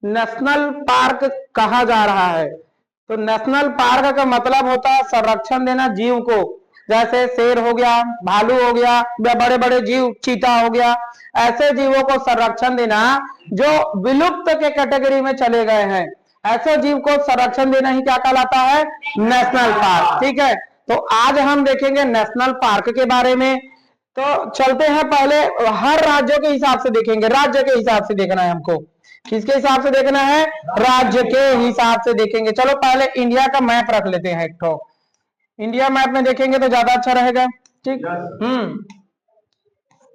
National park कहा जा रहा है। तो नेशनल पार्क का मतलब होता है संरक्षण देना जीव को, जैसे शेर हो गया, भालू हो गया, या बड़े बड़े जीव चीता हो गया, ऐसे जीवों को संरक्षण देना जो विलुप्त के कैटेगरी में चले गए हैं, ऐसे जीव को संरक्षण देना ही क्या कहलाता है, नेशनल पार्क। ठीक है, तो आज हम देखेंगे नेशनल पार्क के बारे में। तो चलते हैं, पहले हर राज्यों के हिसाब से देखेंगे, राज्य के हिसाब से देखना है हमको। किसके हिसाब से देखना है, राज्य के हिसाब से देखेंगे। चलो पहले इंडिया का मैप रख लेते हैं एक ठो, इंडिया मैप में देखेंगे तो ज्यादा अच्छा रहेगा। ठीक,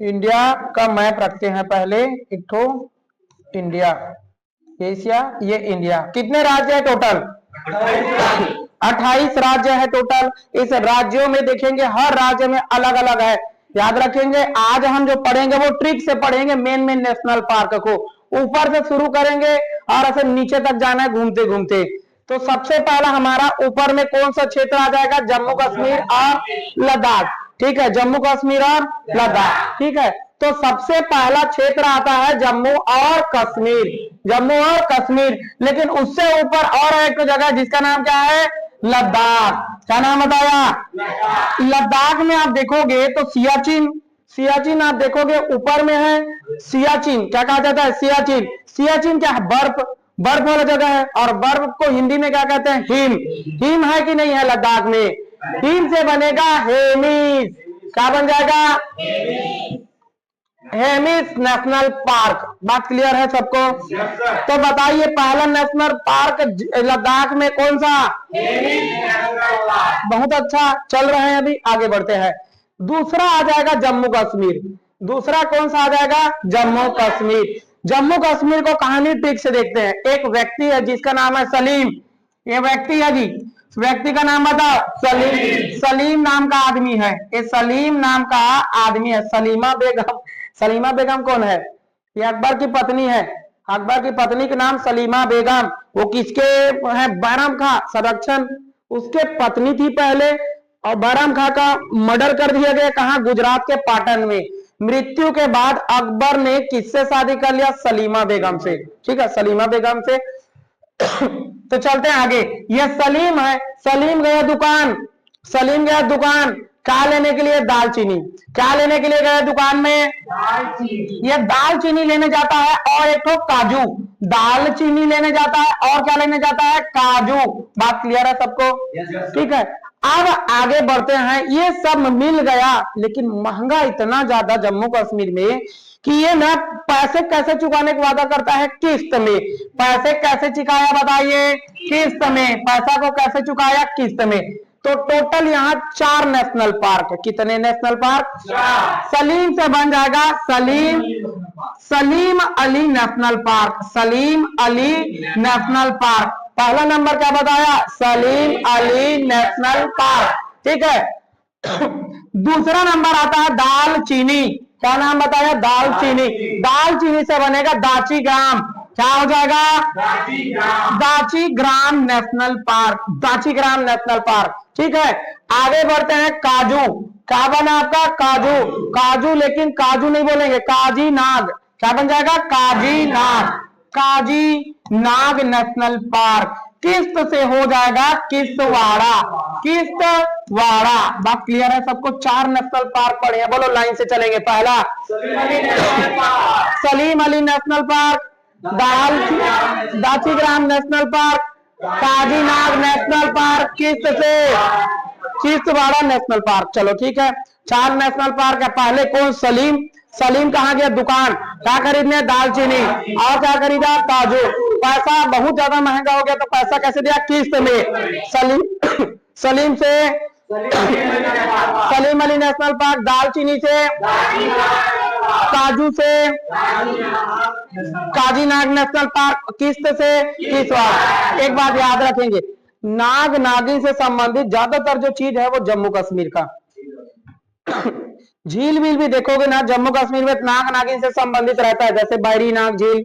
इंडिया का मैप रखते हैं पहले एक ठो, इंडिया, एशिया, ये इंडिया। कितने राज्य है टोटल, 28 राज्य है टोटल। इस राज्यों में देखेंगे हर राज्य में अलग अलग है, याद रखेंगे। आज हम जो पढ़ेंगे वो ट्रिक से पढ़ेंगे, मेन नेशनल पार्क को ऊपर से शुरू करेंगे और ऐसे नीचे तक जाना है घूमते घूमते। तो सबसे पहला हमारा ऊपर में कौन सा क्षेत्र आ जाएगा, जम्मू कश्मीर और लद्दाख। ठीक है, जम्मू कश्मीर और लद्दाख। ठीक है, तो सबसे पहला क्षेत्र आता है जम्मू और कश्मीर, जम्मू और कश्मीर। लेकिन उससे ऊपर और एक जगह जिसका नाम क्या है, लद्दाख। क्या नाम बताया, लद्दाख में आप देखोगे तो सियाचिन, सियाचिन आप देखोगे ऊपर में है सियाचिन। क्या कहा जाता है, सियाचिन। सियाचिन क्या है, बर्फ, बर्फ वाला जगह है। और बर्फ को हिंदी में क्या कहते हैं, हिम। हिम है कि नहीं है लद्दाख में, हिम से बनेगा हेमिस। क्या बन जाएगा, हेमिस नेशनल पार्क। बात क्लियर है सबको? तो बताइए पहला नेशनल पार्क लद्दाख में कौन सा, बहुत अच्छा, चल रहे हैं अभी, आगे बढ़ते हैं। दूसरा आ जाएगा जम्मू कश्मीर। दूसरा कौन सा आ जाएगा, जम्मू कश्मीर। जम्मू कश्मीर को कहानी ठीक से देखते हैं। एक व्यक्ति है जिसका नाम है सलीम, ये व्यक्ति है जी, व्यक्ति का नाम बताओ, सलीम। सलीम नाम का आदमी है, ये सलीम नाम का आदमी है। सलीमा बेगम, सलीमा बेगम कौन है, ये अकबर की पत्नी है। अकबर की पत्नी का नाम सलीमा बेगम। वो किसके है, बैरम खां संरक्षण, उसके पत्नी थी पहले, और बैरम खां का मर्डर कर दिया गया कहां, गुजरात के पाटन में। मृत्यु के बाद अकबर ने किससे शादी कर लिया, सलीमा बेगम से। ठीक है, सलीमा बेगम से। तो चलते हैं आगे, ये सलीम है। सलीम गया दुकान, सलीम गया दुकान, क्या लेने के लिए, दालचीनी। क्या लेने के लिए गया दुकान में, ये दालचीनी लेने जाता है, और एक तो काजू। दालचीनी लेने जाता है और क्या लेने जाता है, काजू। बात क्लियर है सबको? ठीक है, अब आगे बढ़ते हैं। ये सब मिल गया, लेकिन महंगा इतना ज्यादा जम्मू कश्मीर में कि ये ना पैसे कैसे चुकाने का वादा करता है, किस्त में। पैसे कैसे चुकाया बताइए, किस्त में। पैसा को कैसे चुकाया, किस्त में। तो टोटल यहाँ 4 नेशनल पार्क। कितने नेशनल पार्क, सलीम से बन जाएगा Salim, Salim Ali national park. Salim Ali national park, पहला नंबर क्या बताया, सलीम अली नेशनल पार्क। ठीक है, दूसरा नंबर आता है दालचीनी। क्या नाम बताया, दालचीनी। दालचीनी से बनेगा दाची ग्राम। क्या हो जाएगा, दाची ग्राम national park, Dachigam national park. ठीक है, आगे बढ़ते हैं। काजू, क्या बना आपका, काजू। काजू, लेकिन काजू नहीं बोलेंगे, काजी नाग। क्या बन जाएगा, काजी नाग। काजी नाग नेशनल पार्क। किस्त से हो जाएगा किस्तवाड़ा, किस्तवाड़ा। बात क्लियर है सबको? 4 नेशनल पार्क पड़े हैं, बोलो लाइन से चलेंगे। पहला Salim Ali national park, Dachigam national park, Kazinag national park, किस्त से किस्तवाड़ा नेशनल पार्क। चलो ठीक है, 4 नेशनल पार्क है। पहले कौन, सलीम। सलीम कहाँ गया दुकान, क्या खरीदने, दालचीनी, और क्या खरीदा, काजू। पैसा बहुत ज्यादा महंगा हो गया, तो पैसा कैसे दिया, किस्त में। सलीम, सलीम से सलीम अली नेशनल पार्क, दालचीनी से, काजू से, काजीनाग नेशनल पार्क, किस्त से, किस्तवाड़। एक बात याद रखेंगे, नाग नागिन से संबंधित ज्यादातर जो चीज है वो जम्मू कश्मीर का। झील वील भी देखोगे ना जम्मू कश्मीर में, नाग नागिन से संबंधित रहता है, जैसे बैरी नाग झील,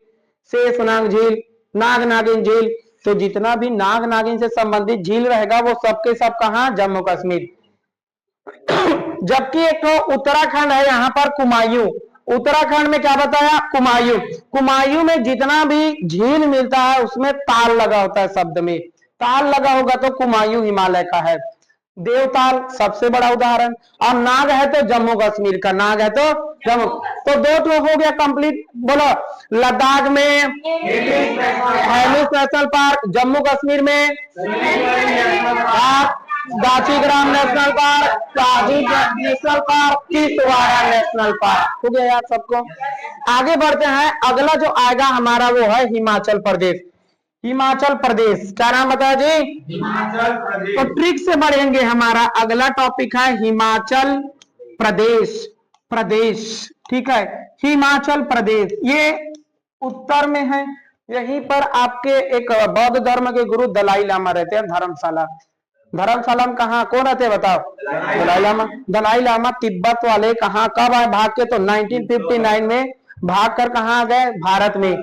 शेषनाग झील, नाग नागिन झील। तो जितना भी नाग नागिन से संबंधित झील रहेगा वो सबके सब कहां, जम्मू कश्मीर। जबकि एक तो उत्तराखंड है, यहाँ पर कुमायूं, उत्तराखंड में क्या बताया, कुमायूं। कुमायूं में जितना भी झील मिलता है उसमें ताल लगा होता है, शब्द में ताल लगा होगा तो कुमायूं हिमालय का है। देवताल सबसे बड़ा उदाहरण, और नाग है तो जम्मू कश्मीर का, नाग है तो जम्मू। तो 2 तो हो गया कंप्लीट। बोलो, लद्दाख में हेमिस नेशनल पार्क, जम्मू कश्मीर में दाचीग्राम नेशनल पार्क, काजी नेशनल पार्क, किसवाड़ा नेशनल पार्क। हो गया यार सबको। आगे बढ़ते हैं, अगला जो आएगा हमारा वो है हिमाचल प्रदेश। हिमाचल प्रदेश, क्या नाम बताया जी, हिमाचल प्रदेश। तो ट्रिक से बढ़ेंगे, हमारा अगला टॉपिक है हिमाचल प्रदेश। प्रदेश, ठीक है, हिमाचल प्रदेश ये उत्तर में है। यहीं पर आपके एक बौद्ध धर्म के गुरु दलाई लामा रहते हैं, धर्मशाला। धर्मशाला में कहा कौन रहते हैं बताओ, दलाई लामा। दलाई लामा तिब्बत वाले कहा कब आए भाग के, तो 1959 में भाग कर कहा आ गए, भारत में।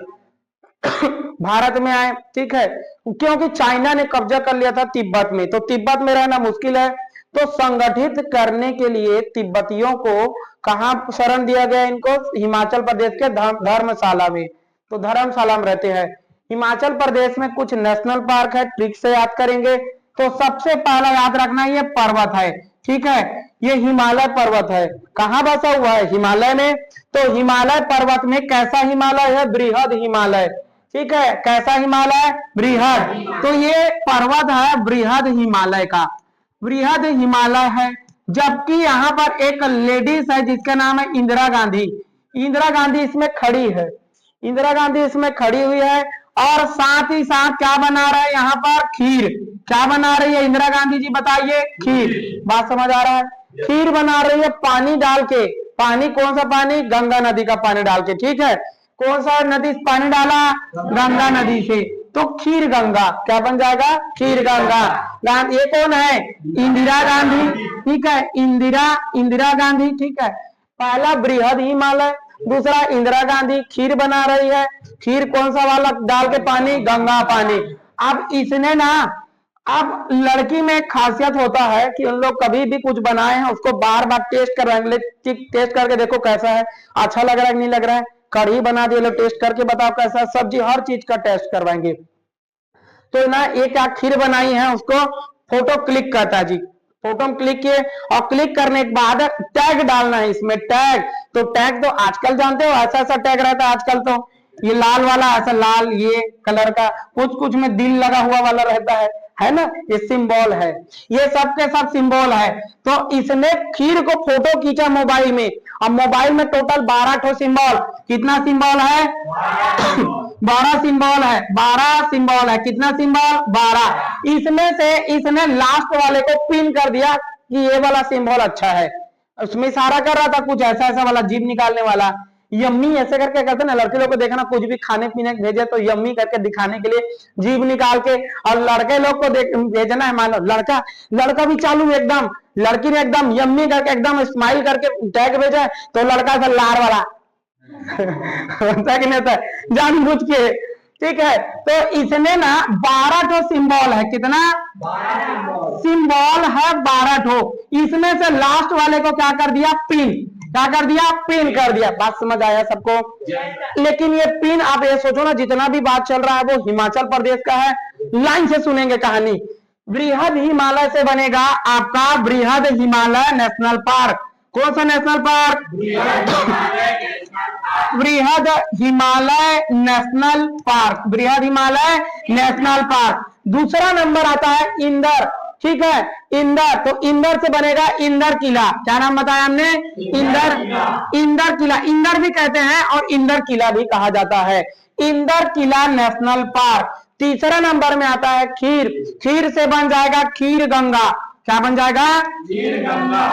भारत में आए, ठीक है, क्योंकि चाइना ने कब्जा कर लिया था तिब्बत में, तो तिब्बत में रहना मुश्किल है। तो संगठित करने के लिए तिब्बतियों को कहां शरण दिया गया, इनको हिमाचल प्रदेश के धर्मशाला में। तो धर्मशाला में रहते हैं। हिमाचल प्रदेश में कुछ नेशनल पार्क है, ट्रिक से याद करेंगे। तो सबसे पहला याद रखना ये पर्वत है, ठीक है, ये हिमालय पर्वत है। कहां बसा हुआ है, हिमालय में। तो हिमालय पर्वत में कैसा हिमालय है, बृहद हिमालय, ठीक है, कैसा हिमालय, बृहद। तो ये पर्वत है बृहद हिमालय का, बृहद हिमालय है। जबकि यहाँ पर एक लेडीज है जिसका नाम है इंदिरा गांधी। इंदिरा गांधी इसमें खड़ी है, इंदिरा गांधी इसमें खड़ी हुई है, और साथ ही साथ क्या बना रहा है यहाँ पर, खीर। क्या बना रही है इंदिरा गांधी जी, बताइए, खीर। बात समझ आ रहा है, खीर बना रही है पानी डाल के। पानी कौन सा पानी, गंगा नदी का पानी डाल के, ठीक है। कौन सा नदी से पानी डाला, गंगा नदी से। तो खीर गंगा क्या बन जाएगा, खीर गंगा। ये कौन है, इंदिरा गांधी, ठीक है, इंदिरा गांधी, ठीक है। पहला बृहद हिमालय, दूसरा इंदिरा गांधी खीर बना रही है। खीर कौन सा वाला डाल के पानी, गंगा पानी। अब इसने ना, अब लड़की में खासियत होता है कि उन लोग कभी भी कुछ बनाए हैं उसको बार बार टेस्ट करवाएंगे, टेस्ट करके देखो कैसा है, अच्छा लग रहा है कि नहीं लग रहा है। कढ़ी बना दिए, लोग टेस्ट करके बताओ कैसा है, सब्जी, हर चीज का टेस्ट करवाएंगे। तो ना एक क्या खीर बनाई है, उसको फोटो क्लिक करता है जी, फोटो क्लिक किए, और क्लिक करने के बाद टैग डालना है इसमें, टैग। तो टैग तो आजकल जानते हो ऐसा ऐसा टैग रहता है आजकल, तो ये लाल वाला ऐसा लाल ये कलर का, कुछ में दिल लगा हुआ वाला रहता है ना, ये सिंबल है, ये सब के सब सिंबल है। तो इसने खीर को फोटो खींचा मोबाइल में, अब मोबाइल में टोटल 12 ठो सिंबल, कितना सिंबल है 12 सिंबल है, 12 सिंबल है, कितना सिंबल 12। इसमें से इसने लास्ट वाले को पिन कर दिया कि ये वाला सिंबल अच्छा है, उसमें इशारा कर रहा था कुछ ऐसा ऐसा वाला, जीभ निकालने वाला, यम्मी ऐसे करके करते ना, लड़के लोग को देखना कुछ भी खाने पीने भेजे तो यम्मी करके दिखाने के लिए जीभ निकाल के, और लड़के लोग को भेजना है, मान लो लड़का भी चालू एकदम, लड़की ने एकदम यम्मी करके एकदम स्माइल करके टैग भेजा, तो लड़का ऐसा लार वाला होता कि नहीं होता, जानबूझ के, ठीक है। तो इसने ना 12 ठो सिंबल है, कितना सिंबल है 12 ठो, इसमें से लास्ट वाले को क्या कर दिया, पिन, क्या कर दिया, पिन कर दिया। बात समझ आया सबको। लेकिन ये पिन, आप ये सोचो ना, जितना भी बात चल रहा है वो हिमाचल प्रदेश का है, लाइन से सुनेंगे कहानी। बृहद हिमालय से बनेगा आपका बृहद हिमालय नेशनल पार्क। कौन सा नेशनल पार्क, बृहद हिमालय नेशनल पार्क, बृहद हिमालय नेशनल पार्क। दूसरा नंबर आता है इंदर, ठीक है, इंदर। तो इंदर से बनेगा इंदर किला। क्या नाम बताया हमने, इंदर किला, इंदर भी कहते हैं और इंदर किला भी कहा जाता है, इंदर किला नेशनल पार्क। तीसरा नंबर में आता है खीर, खीर से बन जाएगा खीर गंगा। क्या बन जाएगा,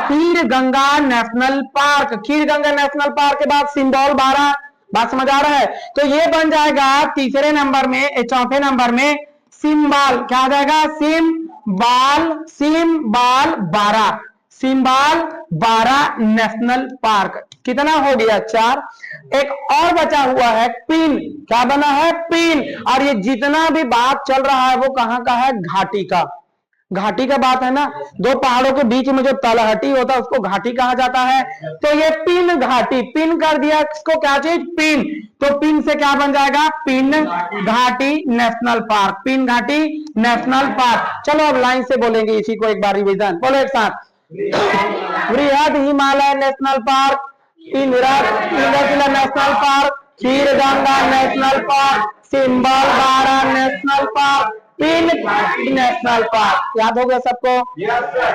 खीर गंगा नेशनल पार्क। खीर गंगा नेशनल पार्क के बाद सिंबल 12, बात समझ आ रहा है। तो ये बन जाएगा तीसरे नंबर में, चौथे नंबर में सिंबाल। क्या आ जाएगा, सिंबाल 12, सिंबाल 12 नेशनल पार्क। कितना हो गया, 4। एक और बचा हुआ है पिन। क्या बना है, पिन। और ये जितना भी बात चल रहा है वो कहां का है, घाटी का। घाटी का बात है ना, दो पहाड़ों के बीच में जो तलहटी होता है उसको घाटी कहा जाता है। तो ये पिन घाटी, पिन कर दिया इसको क्या चीज, पिन, तो पिन से क्या बन जाएगा, पिन घाटी नेशनल पार्क, पिन घाटी नेशनल पार्क। चलो अब लाइन से बोलेंगे इसी को एक बार रिवीजन, बोलो एक साथ। वृहद Himalaya national park, Indrashila national park, Khirganga national park, Simbalbara national park, Pin national park. याद हो गया सबको?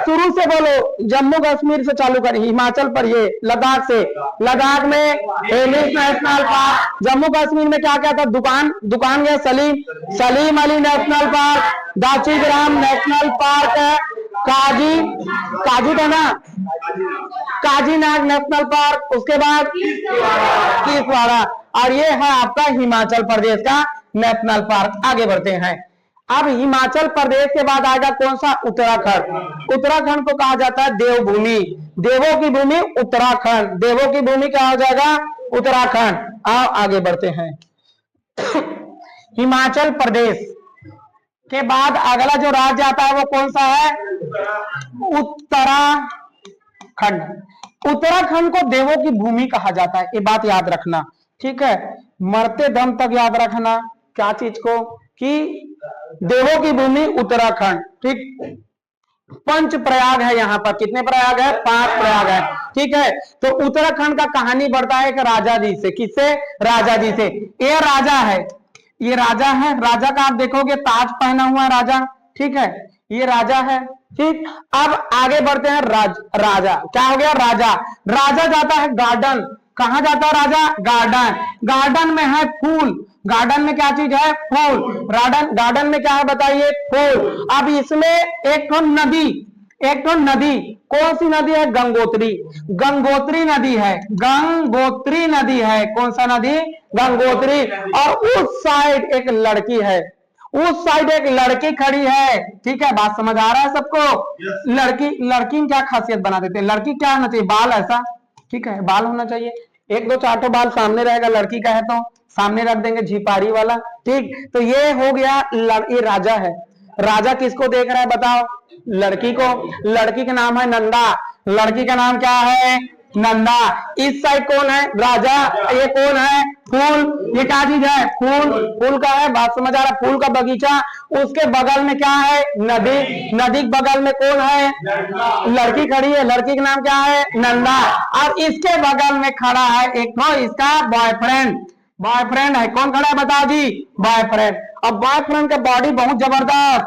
शुरू से बोलो, जम्मू कश्मीर से चालू करें, हिमाचल पर ये लद्दाख से, लद्दाख में हेमिस नेशनल पार्क, जम्मू कश्मीर में क्या क्या था, दुकान गया Salim Ali national park, Dachigam national park है, काजू था ना, काजीनाग नेशनल पार्क, उसके बाद किसवाड़ा, और ये है आपका हिमाचल प्रदेश का नेशनल पार्क। आगे बढ़ते हैं। अब हिमाचल प्रदेश के बाद आएगा कौन सा, उत्तराखंड। उत्तराखंड को कहा जाता है देवभूमि, देवों की भूमि उत्तराखंड, देवों की भूमि क्या हो जाएगा, उत्तराखंड। आओ आगे बढ़ते हैं। हिमाचल प्रदेश के बाद अगला जो राज्य आता है वो कौन सा है, उत्तराखंड। उत्तराखंड को देवों की भूमि कहा जाता है, ये बात याद रखना, ठीक है, मरते दम तक याद रखना क्या चीज को, कि देवों की भूमि उत्तराखंड, ठीक। पंच प्रयाग है यहाँ पर, कितने प्रयाग है, 5 प्रयाग है, ठीक है। तो उत्तराखंड का कहानी बढ़ता है एक राजा जी से, किससे, राजा जी से। ये राजा है, ये राजा है, राजा का आप देखोगे ताज पहना हुआ है राजा, ठीक है, ये राजा है, ठीक। अब आगे बढ़ते हैं, राजा क्या हो गया, राजा जाता है गार्डन, कहा जाता है राजा, गार्डन में है फूल, गार्डन में क्या चीज है, फूल, गार्डन में क्या है बताइए, फूल। अब इसमें एक तो नदी, कौन सी नदी है, गंगोत्री नदी है, कौन सा नदी, गंगोत्री। और उस साइड एक लड़की खड़ी है, ठीक है, बात समझ आ रहा है सबको। लड़की क्या खासियत बना देते हैं, लड़की क्या होना चाहिए, बाल ऐसा, ठीक है, बाल होना चाहिए, 1-2 4 बाल सामने रहेगा, लड़की का है तो सामने रख देंगे झिपारी वाला, ठीक। तो ये हो गया, ये राजा है, राजा किसको देख रहा है बताओ, लड़की को, लड़की का नाम है नंदा, लड़की का नाम क्या है, नंदा। इस साइड कौन है, राजा, ये कौन है, फूल, ये क्या चीज है, फूल का है, बात समझ आ रहा, फूल का बगीचा। उसके बगल में क्या है, नदी के बगल में कौन है, लड़की खड़ी है, लड़की का नाम क्या है, नंदा। और इसके बगल में खड़ा है एक तो इसका बॉयफ्रेंड है, कौन खड़ा है बताओ जी, बॉयफ्रेंड। अब बॉयफ्रेंड का बॉडी बहुत जबरदस्त,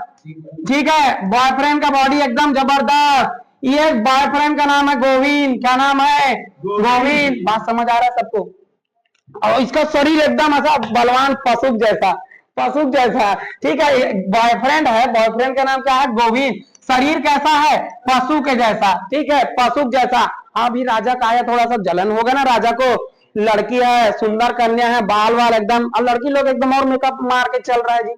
ठीक है, बॉयफ्रेंड का बॉडी एकदम जबरदस्त। ये बॉयफ्रेंड का नाम है गोविंद, क्या नाम है, गोविंद, बात समझ आ रहा है सबको। और इसका शरीर एकदम ऐसा बलवान पशु जैसा, ठीक है, बॉयफ्रेंड है, बॉयफ्रेंड का नाम क्या है, गोविंद। शरीर कैसा है, पशु के जैसा, ठीक है, पशु जैसा। अभी राजा का आया, थोड़ा सा जलन होगा ना राजा को, लड़की है, सुंदर कन्या है, बाल एकदम, और लड़की लोग एकदम और मेकअप मार के चल रहा है जी,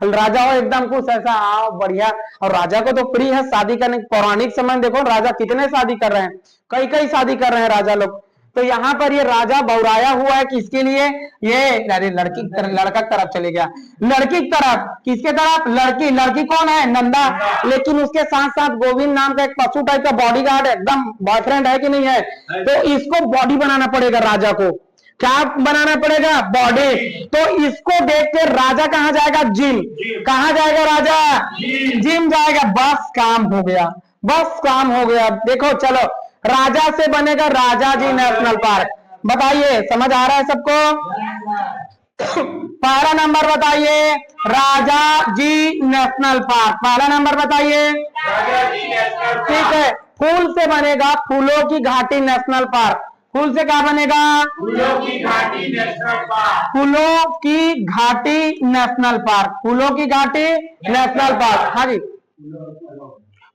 राजा हो एकदम कुछ ऐसा, आओ बढ़िया। और राजा को तो फ्री है शादी करने, पौराणिक समय देखो राजा कितने शादी कर रहे हैं, कई शादी कर रहे हैं राजा लोग। तो यहाँ पर ये राजा बौराया हुआ है किसके लिए, ये अरे लड़का की तरफ चले गया, लड़की की तरफ, किसके तरफ, लड़की कौन है, नंदा। लेकिन उसके साथ साथ गोविंद नाम का एक पशु टाइप का बॉडीगार्ड है, एकदम बॉयफ्रेंड है कि नहीं है। तो इसको बॉडी बनाना पड़ेगा राजा को, क्या बनाना पड़ेगा, बॉडी। तो इसको देख के राजा कहाँ जाएगा, जिम, कहाँ जाएगा राजा, जिम जाएगा। बस काम हो गया, देखो चलो, राजा से बनेगा राजा जी नेशनल पार्क। बताइए समझ आ रहा है सबको, पहला नंबर बताइए, राजा जी नेशनल पार्क, पहला नंबर बताइए, ठीक है। फूल से बनेगा फूलों की घाटी नेशनल पार्क, फूल से क्या बनेगा, फूलों की घाटी नेशनल पार्क, फूलों की घाटी नेशनल पार्क, फूलों की घाटी नेशनल पार्क, हाँ जी,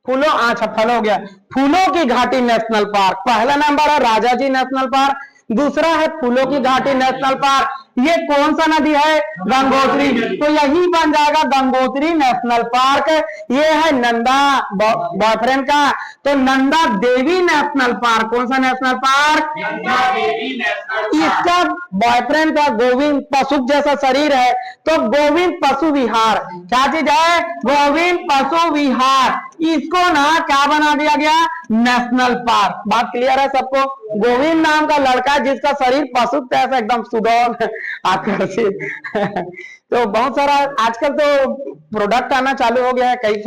फूलों, अच्छा फल हो गया, फूलों की घाटी नेशनल पार्क। पहला नंबर है राजा जी नेशनल पार्क, दूसरा है फूलों की घाटी नेशनल पार्क। ये कौन सा नदी है? गंगोत्री। तो यही बन जाएगा गंगोत्री नेशनल पार्क। ये है नंदा बॉयफ्रेंड का, तो नंदा देवी नेशनल पार्क। कौन सा national park? Nanda Devi national. इसका बॉयफ्रेंड का गोविंद पशु जैसा शरीर है, तो गोविंद पशु विहार। क्या चीज है? गोविंद पशु विहार। इसको ना क्या बना दिया गया? National park. बात क्लियर है सबको? गोविंद नाम का लड़का जिसका शरीर पशु जैसा एकदम सुडौल आकर्षित तो बहुत सारा आजकल तो प्रोडक्ट आना चालू हो गया है, कई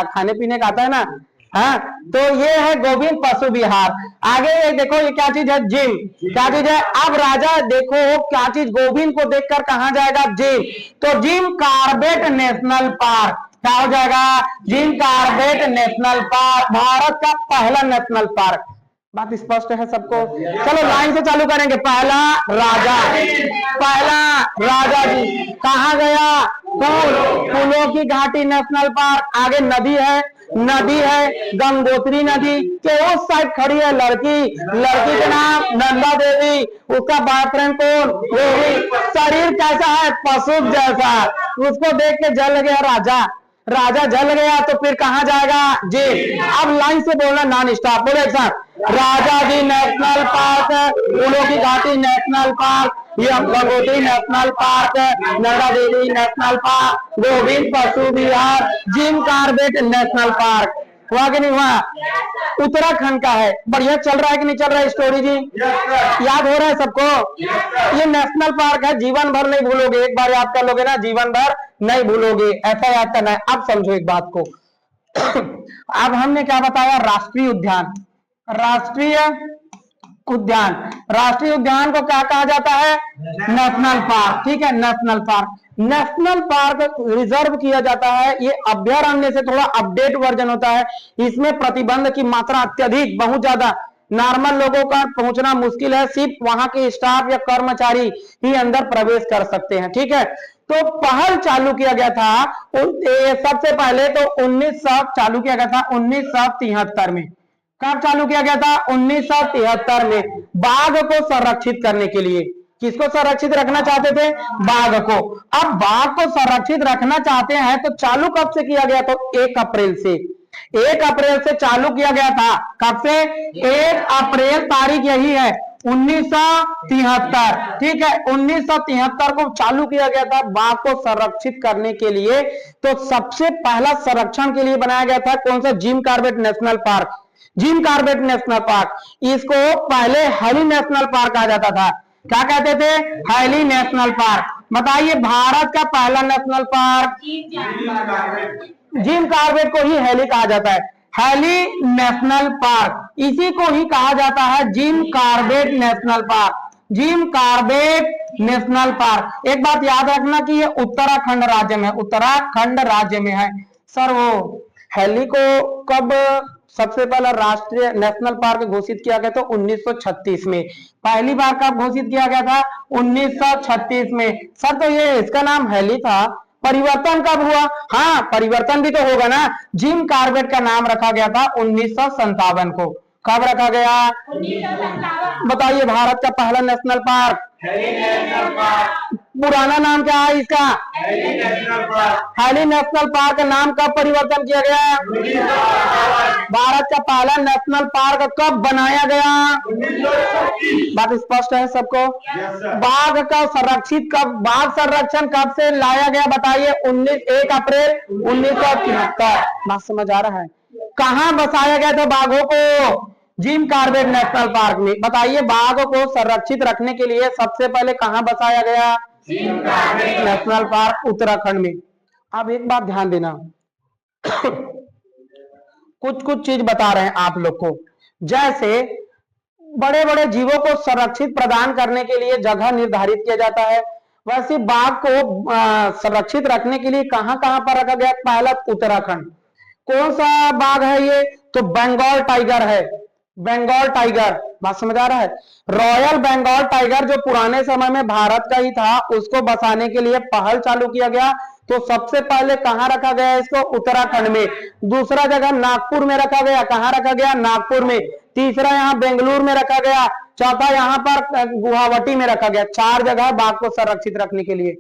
खाने पीने का आता है ना। हाँ, तो ये है गोविंद पशु विहार। आगे ये देखो, ये क्या चीज है? जिम। क्या चीज है? अब राजा देखो क्या चीज, गोविंद को देखकर कहां जाएगा? जिम। तो जिम कॉर्बेट नेशनल पार्क। क्या हो जाएगा? Jim Corbett national park, Bharat का पहला नेशनल पार्क। बात स्पष्ट है सबको? चलो लाइन से चालू करेंगे। पहला राजा, पहला राजा जी कहाँ गया? फूलों की घाटी नेशनल पार्क। आगे नदी है, नदी है गंगोत्री नदी के उस साइड खड़ी है लड़की, लड़की के नाम नंदा देवी। उसका बॉयफ्रेंड कौन? गोविंद। शरीर कैसा है? पशु जैसा। उसको देख के जल गया राजा, राजा जल गया तो फिर कहां जाएगा? जी। अब लाइन से बोलना, नॉन स्टॉप बोले एक साथ। राजा जी नेशनल पार्क, फूलों की घाटी नेशनल पार्क, ये Gangotri national park, Nanda Devi national park, Govind Pashu Vihar, Jim Corbett national park. हुआ कि नहीं हुआ? उत्तराखंड का है। बढ़िया चल रहा है कि नहीं चल रहा है स्टोरी जी? याद हो रहा है सबको? ये नेशनल पार्क है, जीवन भर नहीं भूलोगे। एक बार याद कर लोगे ना, जीवन भर नहीं भूलोगे। ऐसा याद करना है। अब समझो एक बात को अब हमने क्या बताया? राष्ट्रीय उद्यान। राष्ट्रीय उद्यान, राष्ट्रीय उद्यान को क्या कहा जाता है? National park. ठीक है, national park. National park reserve किया जाता है। ये अभयारण्य से थोड़ा अपडेट वर्जन होता है। इसमें प्रतिबंध की मात्रा अत्यधिक, बहुत ज्यादा, नॉर्मल लोगों का पहुंचना मुश्किल है। सिर्फ वहां के स्टाफ या कर्मचारी ही अंदर प्रवेश कर सकते हैं। ठीक है, तो पहल चालू किया गया था सबसे पहले तो 1900 चालू किया गया था 1973 में। कब चालू किया गया था? 1973 में। बाघ को संरक्षित करने के लिए। किसको संरक्षित रखना चाहते थे? बाघ को। अब बाघ को संरक्षित रखना चाहते हैं तो चालू कब से किया गया? तो 1 अप्रैल से। 1 अप्रैल से चालू किया गया था। कब से? 1 अप्रैल, तारीख यही है 1973। ठीक है, 1973 को चालू किया गया था बाघ को संरक्षित करने के लिए। तो सबसे पहला संरक्षण के लिए बनाया गया था कौन सा? Jim Corbett national park. Jim Corbett national park. इसको पहले हैली नेशनल पार्क कहा जाता था। क्या कहते थे? Hailey national park. बताइए, भारत का पहला नेशनल पार्क जिम कॉर्बेट को ही हैली कहा जाता है। हैली नेशनल पार्क, इसी को ही कहा जाता है Jim Corbett national park. Jim Corbett national park. एक बात याद रखना कि ये उत्तराखंड राज्य में, उत्तराखंड राज्य में है। सर वो हैली को कब सबसे पहला राष्ट्रीय नेशनल पार्क घोषित किया गया? तो 1936 में। पहली बार कब घोषित किया गया था? 1936 में। सर तो ये इसका नाम हैली था, परिवर्तन कब हुआ? हाँ, परिवर्तन भी तो होगा ना। जिम कॉर्बेट का नाम रखा गया था 1957 को। कब रखा गया? 1957। बताइए, भारत का पहला नेशनल पार्क पुराना नाम क्या है इसका? हैली नेशनल पार्क का नाम कब परिवर्तन किया गया? भारत का पहला नेशनल पार्क कब बनाया गया? बात स्पष्ट है सबको? बाघ का संरक्षित कब, बाघ संरक्षण कब से लाया गया? बताइए, 1 अप्रैल 1973। बात समझ आ रहा है? कहाँ बसाया गया था बाघों को? जिम कॉर्बेट नेशनल पार्क में। बताइए, बाघ को संरक्षित रखने के लिए सबसे पहले कहां बसाया गया? Jim Corbett national park, Uttarakhand में। अब एक बात ध्यान देना कुछ चीज बता रहे हैं आप लोग को। जैसे बड़े बड़े जीवों को संरक्षित प्रदान करने के लिए जगह निर्धारित किया जाता है, वैसे बाघ को संरक्षित रखने के लिए कहां कहां पर रखा गया? पहला उत्तराखंड। कौन सा बाघ है ये? तो बंगाल टाइगर है। बंगाल टाइगर, बात समझ आ रहा है? रॉयल बंगाल टाइगर जो पुराने समय में भारत का ही था, उसको बसाने के लिए पहल चालू किया गया। तो सबसे पहले कहां रखा गया इसको? उत्तराखंड में। दूसरा जगह नागपुर में रखा गया। कहां रखा गया? नागपुर में। तीसरा यहां बेंगलुरु में रखा गया। चौथा यहाँ पर गुवाहाटी में रखा गया। 4 जगह है बाघ को संरक्षित रखने के लिए।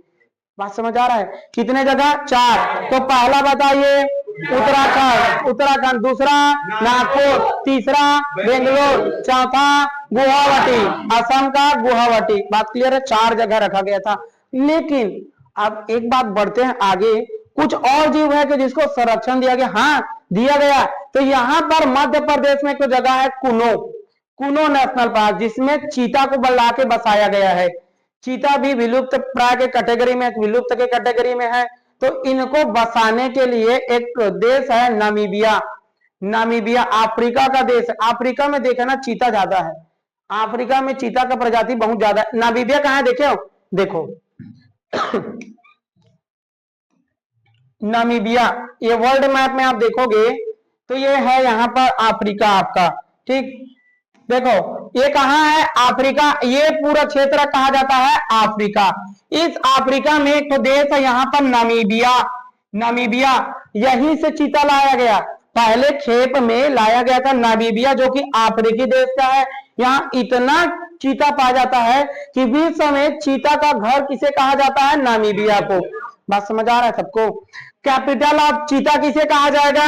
बात समझ आ रहा है? कितने जगह? 4। तो पहला बताइए उत्तराखंड, दूसरा नागपुर, तीसरा बेंगलोर, चौथा गुवाहाटी, असम का गुवाहाटी। बात क्लियर है? 4 जगह रखा गया था। लेकिन अब एक बात बढ़ते हैं आगे, कुछ और जीव है कि जिसको संरक्षण दिया गया। हाँ, दिया गया। तो यहाँ पर मध्य प्रदेश में एक जगह है कुनो नेशनल पार्क, जिसमें चीता को बुला के बसाया गया है। चीता भी विलुप्त प्राय के कैटेगरी में, विलुप्त के कैटेगरी में है। तो इनको बसाने के लिए एक देश है नामीबिया अफ्रीका का देश है। अफ्रीका में देखा ना चीता ज्यादा है, अफ्रीका में चीता का प्रजाति बहुत ज्यादा है। नामीबिया कहाँ है देखे हो? देखो नामीबिया, ये वर्ल्ड मैप में आप देखोगे तो ये है यहाँ पर अफ्रीका आपका। ठीक, देखो ये कहाँ है? अफ्रीका। ये पूरा क्षेत्र कहा जाता है अफ्रीका। इस अफ्रीका में एक देश है यहाँ पर नामीबिया। यहीं से चीता लाया गया, पहले खेप में लाया गया था नामीबिया, जो कि अफ्रीकी देश का है। यहाँ इतना चीता पाया जाता है कि विश्व में चीता का घर किसे कहा जाता है? नामीबिया को। बात समझ आ रहा है सबको? कैपिटल ऑफ चीता किसे कहा जाएगा?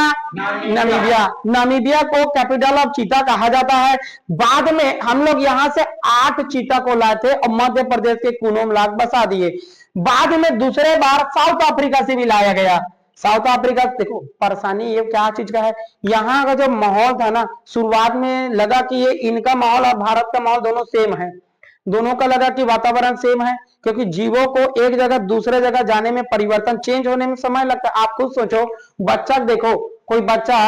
नामीबिया को कैपिटल ऑफ चीता कहा जाता है। बाद में हम लोग यहाँ से 8 चीता को लाए थे और मध्य प्रदेश के कुनो में लाके बसा दिए। बाद में दूसरे बार साउथ अफ्रीका से भी लाया गया। साउथ अफ्रीका, देखो परेशानी ये क्या चीज का है, यहाँ का जो माहौल था ना, शुरुआत में लगा कि ये इनका माहौल और भारत का माहौल दोनों सेम है। दोनों का लगा कि वातावरण सेम है, क्योंकि जीवों को एक जगह दूसरे जगह जाने में, परिवर्तन चेंज होने में समय लगता है। आप खुद सोचो, बच्चा देखो, कोई बच्चा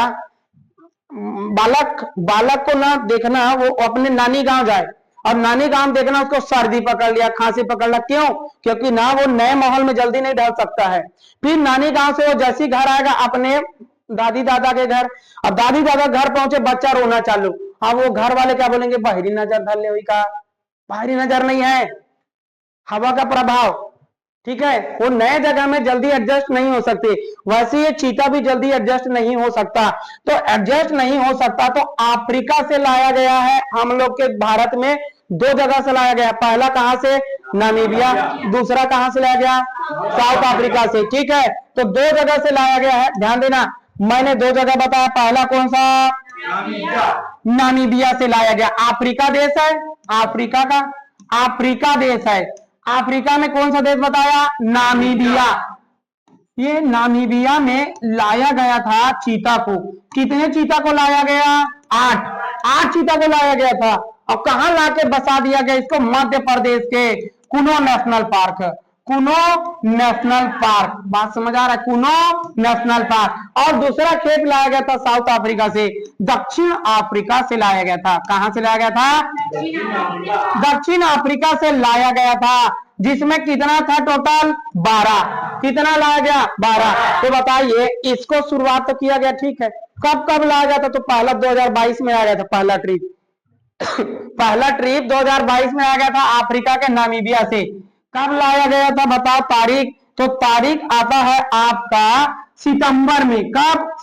बालक को ना देखना वो अपने नानी गांव जाए और नानी गांव देखना उसको सर्दी पकड़ लिया, खांसी पकड़ लिया। क्यों? क्योंकि ना वो नए माहौल में जल्दी नहीं ढल सकता है। फिर नानी गांव से वो जैसी घर आएगा अपने दादी दादा के घर, अब दादी दादा घर पहुंचे बच्चा रोना चालू। हाँ, वो घर वाले क्या बोलेंगे? बाहरी नजर धर ले हुई का। बाहरी नजर नहीं है, हवा का प्रभाव। ठीक है, वो नए जगह में जल्दी एडजस्ट नहीं हो सकती। वैसे ये चीता भी जल्दी एडजस्ट नहीं हो सकता। तो एडजस्ट नहीं हो सकता तो अफ्रीका से लाया गया है। हम लोग के भारत में 2 जगह से लाया गया। पहला कहां से? नामीबिया। दूसरा कहां से लाया गया? साउथ अफ्रीका से। ठीक है, तो 2 जगह से लाया गया है। ध्यान देना, मैंने 2 जगह बताया। पहला कौन सा? नामीबिया से लाया गया। अफ्रीका देश है, अफ्रीका का अफ्रीका देश है। अफ्रीका में कौन सा देश बताया? नामीबिया। ये नामीबिया में लाया गया था चीता को। कितने चीता को लाया गया? 8 चीता को लाया गया था। और कहां लाके बसा दिया गया इसको? मध्य प्रदेश के कुनो नेशनल पार्क। बात समझ आ रहा है? कुनो नेशनल पार्क। और दूसरा खेप लाया गया था साउथ अफ्रीका से, दक्षिण अफ्रीका से लाया गया था। कहां से लाया गया था? दक्षिण अफ्रीका से लाया गया था, जिसमें कितना था टोटल? 12। कितना लाया गया? 12। तो बताइए, इसको शुरुआत तो किया गया, ठीक है, कब लाया गया था? तो पहला 2022 में आया गया था पहला ट्रिप। पहला ट्रिप 2022 में आ गया था अफ्रीका के नामीबिया से। कब लाया गया था बताओ तारीख? तो तारीख आता है आपका सितंबर में। कब?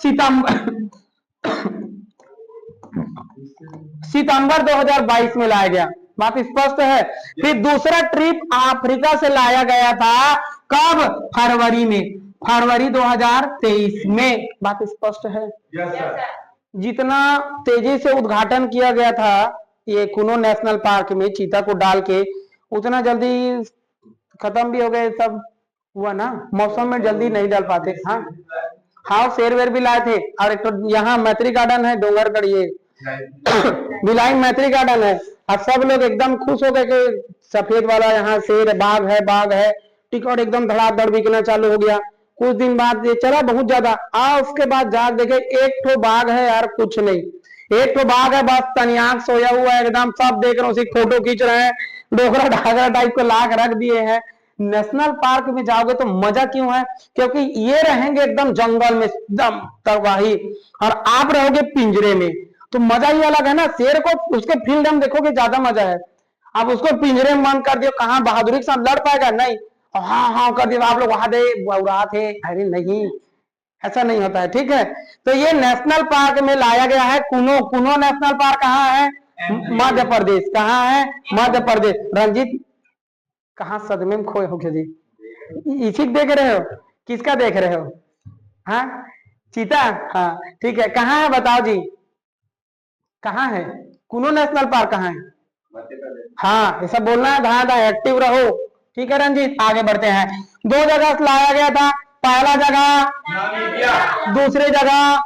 सितंबर 2022 में लाया गया। बात स्पष्ट है। फिर दूसरा ट्रिप अफ्रीका से लाया गया था कब? फरवरी में, फरवरी 2023 में। बात स्पष्ट है? जितना तेजी से उद्घाटन किया गया था ये कुनो नेशनल पार्क में चीता को डाल के, उतना जल्दी खत्म भी हो गए सब हुआ ना। मौसम में जल्दी नहीं डाल पाते। हाँ, शेर वेर भी लाए थे। और एक तो यहाँ मैत्री गार्डन है डोंगरगढ़, ये बिलाइन मैत्री गार्डन है। और सब लोग एकदम खुश हो गए कि सफेद वाला यहाँ शेर, बाघ है। टिकट एकदम धड़ाधड़ बिकना चालू हो गया। कुछ दिन बाद ये चला बहुत ज्यादा। उसके बाद जाग देखे एक ठो बाघ है यार, कुछ नहीं, एक ठो बाघ है बस, तनियाक सोया हुआ है एकदम। सब देख रहे हैं, उसी फोटो खींच रहे हैं, डोगरा ढागरा टाइप को लाके रख दिए हैं। नेशनल पार्क में जाओगे तो मजा क्यों है? क्योंकि ये रहेंगे एकदम जंगल में, एकदम तबाही, और आप रहोगे पिंजरे में, तो मजा ही अलग है ना। शेर को उसके फील्ड में देखोगे ज्यादा मजा है। अब उसको पिंजरे में बंद कर दियो, कहाँ बहादुरी के साथ लड़ पाएगा? नहीं। हाँ कर दिया, आप लोग वहां दे बुरा थे। अरे नहीं, ऐसा नहीं होता है। ठीक है, तो ये नेशनल पार्क में लाया गया है। कुनो नेशनल पार्क कहाँ है? मध्य प्रदेश। कहाँ है? मध्य प्रदेश। रंजीत कहाँ सदमे में खोए हो गए जी? इसी को देख रहे हो? किसका देख रहे हो? हाँ, चीता। हाँ ठीक है, कहाँ है बताओ जी? कहाँ है? कुनो नेशनल पार्क कहाँ है? हाँ, ऐसा बोलना है, ध्यान एक्टिव रहो। ठीक है रंजीत, आगे बढ़ते हैं। दो जगह से लाया गया था। पहला जगह, दूसरी जगह।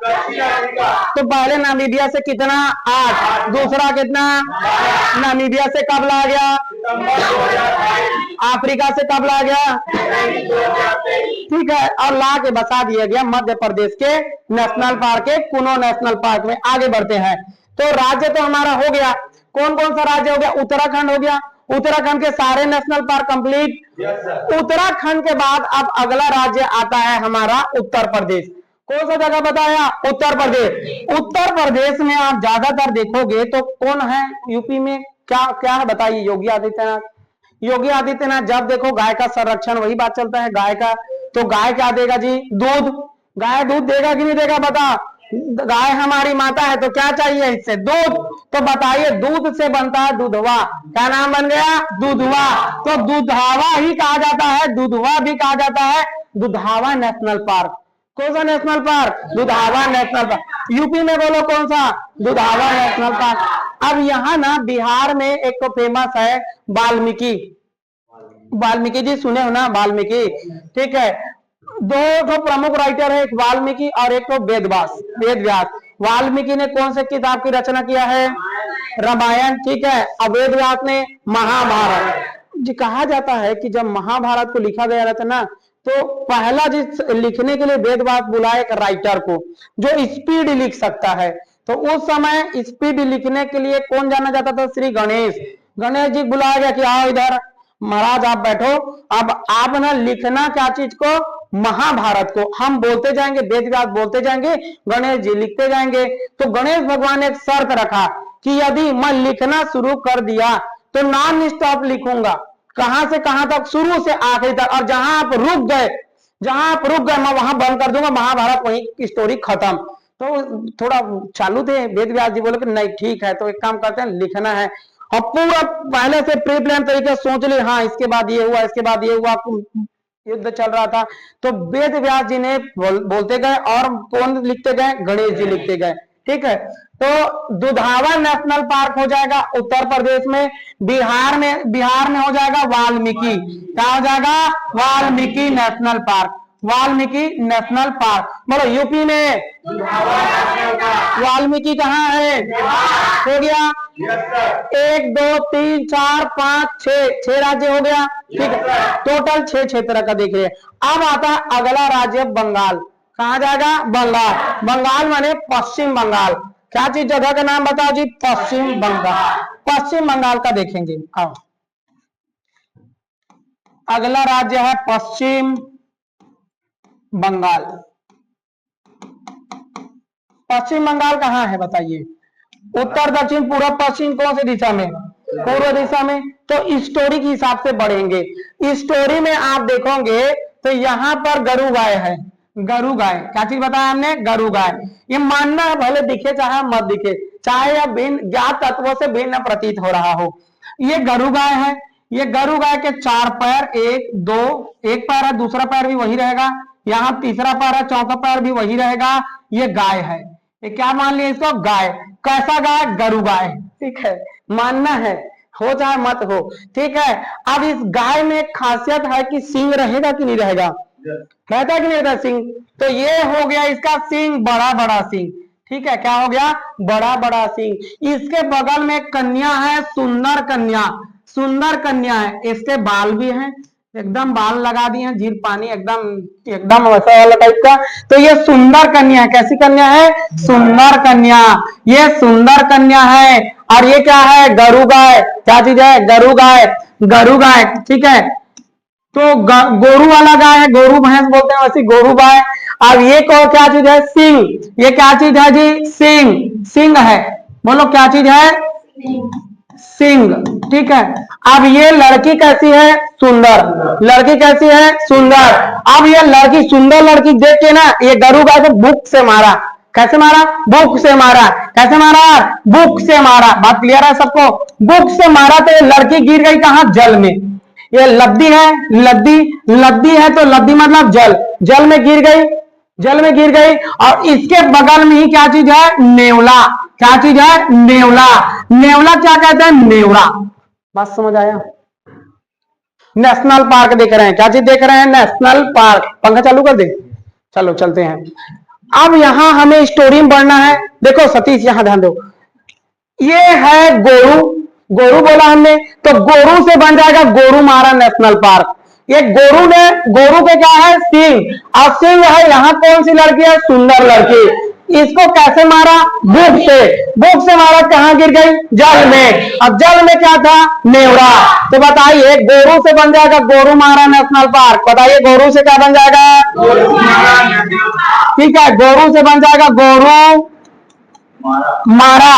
तो पहले नामीबिया से कितना? 8। दूसरा कितना? नामीबिया से कब लाया गया? अफ्रीका से कब लाया गया? ठीक है, और ला के बसा दिया गया मध्य प्रदेश के नेशनल पार्क के कुनो नेशनल पार्क में। आगे बढ़ते हैं। तो राज्य तो हमारा हो गया। कौन कौन सा राज्य हो गया? उत्तराखंड हो गया। उत्तराखंड के सारे नेशनल पार्क कंप्लीट। उत्तराखंड के बाद अब अगला राज्य आता है हमारा उत्तर प्रदेश। कौन सा जगह बताया? उत्तर प्रदेश। उत्तर प्रदेश में आप ज्यादातर देखोगे तो कौन है यूपी में? क्या क्या है बताइए? योगी आदित्यनाथ। योगी आदित्यनाथ। जब देखो गाय का संरक्षण, वही बात चलता है गाय का। तो गाय क्या देगा जी? दूध। गाय दूध देगा कि नहीं देगा बता? गाय हमारी माता है, तो क्या चाहिए इससे? दूध। तो बताइए, दूध से बनता है दूधवा। क्या नाम बन गया? दूधवा। तो दूधावा ही कहा जाता है, दूधवा भी कहा जाता है। Dudhawa national park. कौन सा national park? Dudhawa national park. UP में बोलो कौन सा? Dudhawa national park. अब यहाँ ना बिहार में एक तो फेमस है वाल्मीकि। वाल्मीकि जी सुने हो ना? वाल्मीकि। ठीक है, दो प्रमुख राइटर है, एक वाल्मीकि और एक तो वेदव्यास। वेदव्यास। वाल्मीकि ने कौन से किताब की रचना किया है? रामायण। ठीक है, और वेदव्यास ने महाभारत। जी कहा जाता है कि जब महाभारत को लिखा गया था ना, तो पहला जिस लिखने के लिए वेदव्यास बुलाए एक राइटर को जो स्पीड लिख सकता है। तो उस समय स्पीड लिखने के लिए कौन जाना जाता था? श्री गणेश। गणेश जी बुलाया गया कि आओ इधर महाराज आप बैठो, अब आप ना लिखना क्या चीज को? महाभारत को। हम बोलते जाएंगे, वेदव्यास बोलते जाएंगे, गणेश जी लिखते जाएंगे। तो गणेश भगवान ने एक शर्त रखा कि यदि मैं लिखना शुरू कर दिया तो नॉन स्टॉप लिखूंगा। कहां से कहां तक? शुरू से आखिरी तक। और जहां आप रुक गए, मैं वहां बंद कर दूंगा, महाभारत वही स्टोरी खत्म। तो थोड़ा चालू थे, वेदव्यास जी बोले कि नहीं ठीक है, तो एक काम करते हैं, लिखना है। और पूरा पहले से प्री प्लान तरीके से सोच ले, हाँ इसके बाद ये हुआ, इसके बाद ये हुआ, युद्ध चल रहा था। तो वेद व्यास जी ने बोलते गए और कौन लिखते गए? गणेश जी लिखते गए। ठीक है, तो दुधावा नेशनल पार्क हो जाएगा उत्तर प्रदेश में। बिहार में हो जाएगा वाल्मीकि। क्या हो जाएगा? Valmiki national park. Valmiki national park. बोलो यूपी में वाल्मीकि कहाँ है? हो गया। 1 2 3 4 5 6 राज्य हो गया। ठीक है, टोटल 6 क्षेत्र का देख रहे हैं। अब आता है अगला राज्य बंगाल। कहा जाएगा? बंगाल। बंगाल माने पश्चिम बंगाल। क्या चीज जगह का नाम बताओ जी? पश्चिम बंगाल। पश्चिम बंगाल का देखेंगे। आओ, अगला राज्य है पश्चिम बंगाल। पश्चिम बंगाल कहाँ है बताइए? उत्तर दक्षिण पूर्व पश्चिम कौन सी दिशा में? पूर्व दिशा में। तो स्टोरी के हिसाब से बढ़ेंगे। स्टोरी में आप देखोगे तो यहाँ पर गरु गाय है। गरु गाय क्या चीज बताया हमने? गरु गाय। ये मानना है, भले दिखे चाहे मत दिखे, चाहे यह भिन्न ज्ञात तत्वों से भिन्न प्रतीत हो रहा हो, ये गरु गाय है। ये गरु गाय के 4 पैर, 1 2, एक पैर है, दूसरा पैर भी वही रहेगा, यहाँ तीसरा पैर है, चौथा पैर भी वही रहेगा। ये गाय है। ये क्या मान लिया इसको? गाय। कैसा गाय? गरु गाय। ठीक है, मानना है, हो चाहे मत हो। ठीक है, अब इस गाय में एक खासियत है कि सींग रहेगा कि नहीं रहेगा? रहता है कि नहीं रहता सिंह? तो ये हो गया इसका सिंह, बड़ा बड़ा सिंह। ठीक है, क्या हो गया? बड़ा बड़ा सिंह। इसके बगल में कन्या है, सुंदर कन्या। सुंदर कन्या है, इसके बाल भी हैं, एकदम बाल लगा दिए हैं, झील पानी एकदम एकदम वैसा वाला टाइप का। तो ये सुंदर कन्या है। कैसी कन्या है? सुंदर कन्या। ये सुंदर कन्या है। और ये क्या है? गरु गाय। क्या चीज है? गरु गाय। गरु गाय। ठीक है, तो गोरू वाला गाय है, गोरू भैंस बोलते हैं, वैसी गोरू गाय। अब ये क्या चीज है? सिंह। ये क्या चीज है जी? सिंह। सिंह है। बोलो क्या चीज है? सिंह। ठीक है, अब ये लड़की कैसी है? सुंदर। लड़की कैसी है? सुंदर। अब ये लड़की, सुंदर लड़की देख के ना, ये गरु गाय को बुक से मारा। कैसे मारा? बुक से मारा। कैसे मारा? बुक से मारा। बात क्लियर है सबको? बुक से मारा तो ये लड़की गिर गई कहां? जल में। ये लद्दी है, लद्दी, लद्दी है तो लद्दी मतलब जल, जल में गिर गई, जल में गिर गई। और इसके बगल में ही क्या चीज है? नेवला। क्या चीज है? नेवला। नेवला क्या कहते हैं? नेवरा। बात समझ आया? नेशनल पार्क देख रहे हैं, क्या चीज देख रहे हैं? National park. पंखा चालू कर दे, चलो चलते हैं। अब यहां हमें स्टोरी में बढ़ना है। देखो सतीश यहां ध्यान दो, ये है गोरू, गोरू बोला हमने तो गोरू से बन जाएगा गोरुमारा नेशनल पार्क। ये गोरू ने, गोरू के क्या है? सिंह। और सिंह है, यहाँ कौन सी लड़की है? सुंदर लड़की। इसको कैसे मारा? बुक से। बुक से मारा, कहां गिर गई? जल में। अब जल में क्या था? नेवरा। तो बताइए गोरू से बन जाएगा गोरुमारा नेशनल पार्क। बताइए गोरू से क्या बन जाएगा? ठीक है, गोरू से बन जाएगा गोरू मारा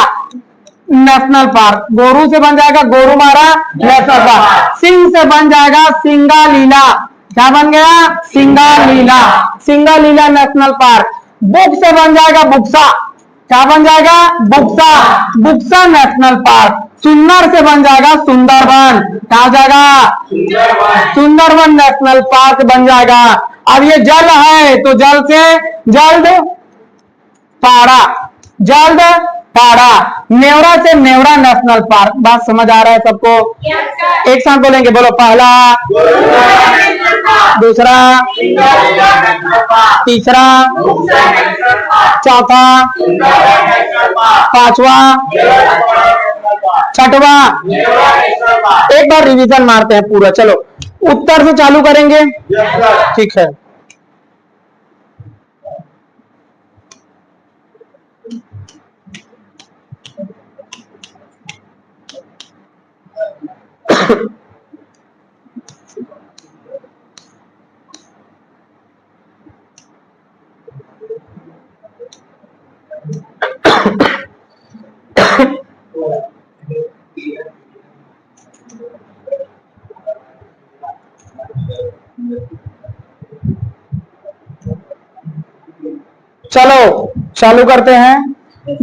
नेशनल पार्क। गोरू से बन जाएगा गोरुमारा नेशनल पार्क। सिंह से बन जाएगा सिंगालीला। क्या बन गया? Singalila. Singalila national park. Book से बन जाएगा बुक्सा। क्या बन जाएगा? बुक्सा। Buxa national park. सुंदर से बन जाएगा सुंदरबन। क्या हो जाएगा? सुंदरबन नेशनल पार्क बन जाएगा। अब ये जल है तो जल से जल्द पाड़ा, जल्द पाड़ा। नेवरा से नेवरा नेशनल पार्क। बात समझ आ रहा है सबको? एक साथ बोलेंगे, बोलो। पहला, दूसरा, तीसरा, चौथा, पांचवा, छठवा। एक बार रिवीजन मारते हैं पूरा, चलो उत्तर से चालू करेंगे, ठीक है। चलो चालू करते हैं।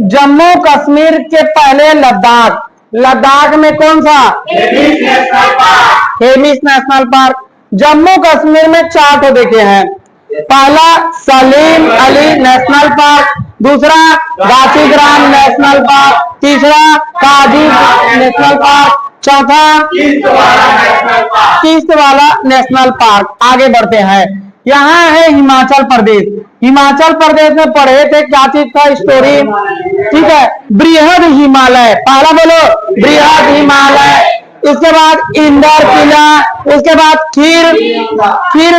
जम्मू कश्मीर के पहले लद्दाख, लद्दाख में कौन सा? Hemis national park. जम्मू कश्मीर में 4 तो देखे हैं। पहला सलीम अली नेशनल पार्क, दूसरा गासीग्राम नेशनल पार्क, तीसरा काजी नेशनल पार्क, चौथा किश्तवाड़ा नेशनल पार्क। आगे बढ़ते हैं, यहाँ है हिमाचल प्रदेश। हिमाचल प्रदेश में पढ़े थे क्या चीज था? स्टोरी, ठीक है। बृहद हिमालय, पहला बोलो बृहद हिमालय। उसके बाद इंदौर किला, उसके बाद खीर